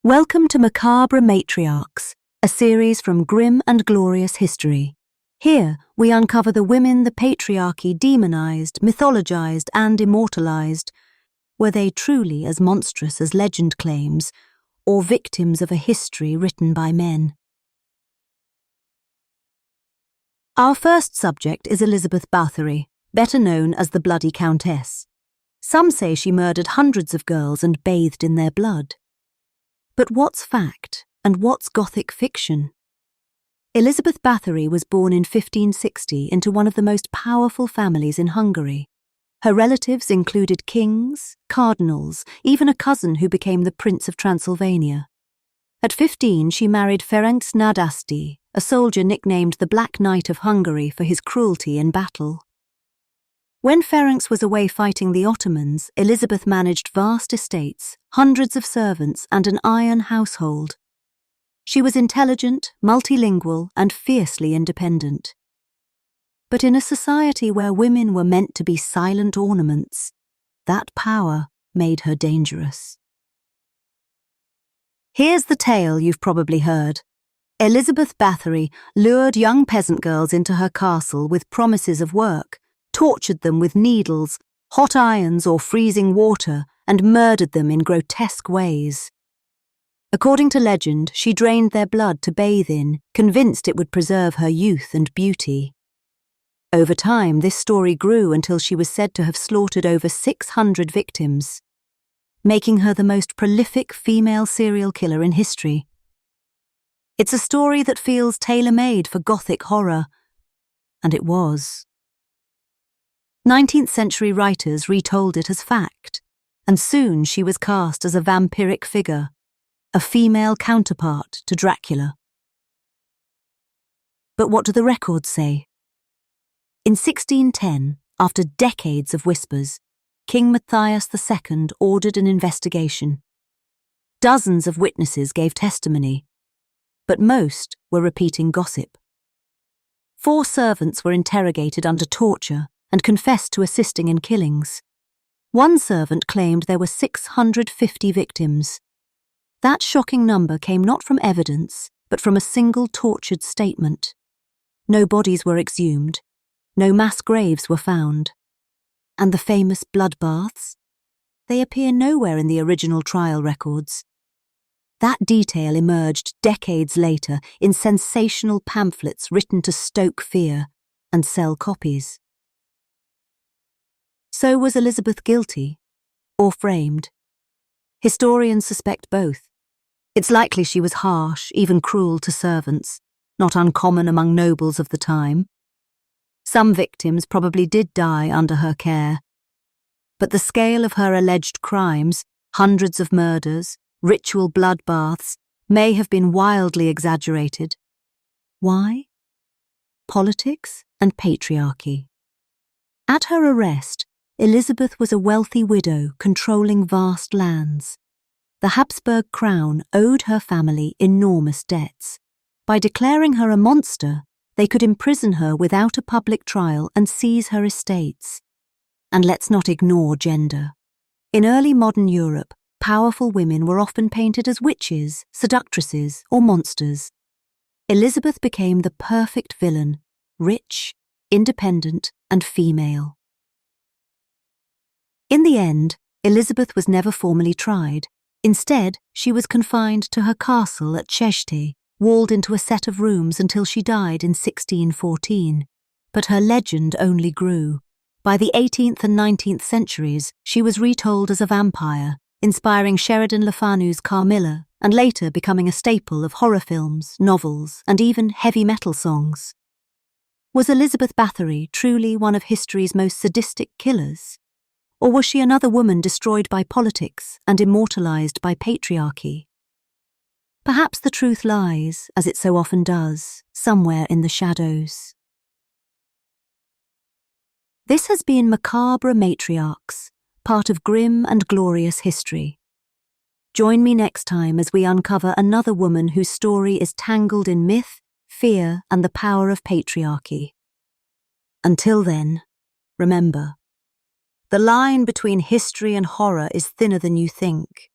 Welcome to Macabre Matriarchs, a series from grim and glorious history. Here, we uncover the women the patriarchy demonized, mythologized, and immortalized. Were they truly as monstrous as legend claims, or victims of a history written by men? Our first subject is Elizabeth Báthory, better known as the Bloody Countess. Some say she murdered hundreds of girls and bathed in their blood. But what's fact, and what's Gothic fiction? Elizabeth Báthory was born in 1560 into one of the most powerful families in Hungary. Her relatives included kings, cardinals, even a cousin who became the Prince of Transylvania. At 15, she married Ferenc Nadasdy, a soldier nicknamed the Black Knight of Hungary for his cruelty in battle. When Ferenc was away fighting the Ottomans, Elizabeth managed vast estates, hundreds of servants, and an iron household. She was intelligent, multilingual, and fiercely independent. But in a society where women were meant to be silent ornaments, that power made her dangerous. Here's the tale you've probably heard. Elizabeth Báthory lured young peasant girls into her castle with promises of work, tortured them with needles, hot irons or freezing water, and murdered them in grotesque ways. According to legend, she drained their blood to bathe in, convinced it would preserve her youth and beauty. Over time, this story grew until she was said to have slaughtered over 600 victims, making her the most prolific female serial killer in history. It's a story that feels tailor-made for Gothic horror, and it was. 19th-century writers retold it as fact, and soon she was cast as a vampiric figure, a female counterpart to Dracula. But what do the records say? In 1610, after decades of whispers, King Matthias II ordered an investigation. Dozens of witnesses gave testimony, but most were repeating gossip. 4 servants were interrogated under torture and confessed to assisting in killings. One servant claimed there were 650 victims. That shocking number came not from evidence, but from a single tortured statement. No bodies were exhumed, no mass graves were found. And the famous bloodbaths? They appear nowhere in the original trial records. That detail emerged decades later in sensational pamphlets written to stoke fear and sell copies. So was Elizabeth guilty, or framed? Historians suspect both. It's likely she was harsh, even cruel to servants, not uncommon among nobles of the time. Some victims probably did die under her care. But the scale of her alleged crimes, hundreds of murders, ritual bloodbaths, may have been wildly exaggerated. Why? Politics and patriarchy. At her arrest, Elizabeth was a wealthy widow controlling vast lands. The Habsburg crown owed her family enormous debts. By declaring her a monster, they could imprison her without a public trial and seize her estates. And let's not ignore gender. In early modern Europe, powerful women were often painted as witches, seductresses, or monsters. Elizabeth became the perfect villain, rich, independent, and female. In the end, Elizabeth was never formally tried. Instead, she was confined to her castle at Cheste, walled into a set of rooms until she died in 1614. But her legend only grew. By the 18th and 19th centuries, she was retold as a vampire, inspiring Sheridan Le Fanu's Carmilla, and later becoming a staple of horror films, novels, and even heavy metal songs. Was Elizabeth Báthory truly one of history's most sadistic killers? Or was she another woman destroyed by politics and immortalized by patriarchy? Perhaps the truth lies, as it so often does, somewhere in the shadows. This has been Macabre Matriarchs, part of grim and glorious history. Join me next time as we uncover another woman whose story is tangled in myth, fear, and the power of patriarchy. Until then, remember, the line between history and horror is thinner than you think.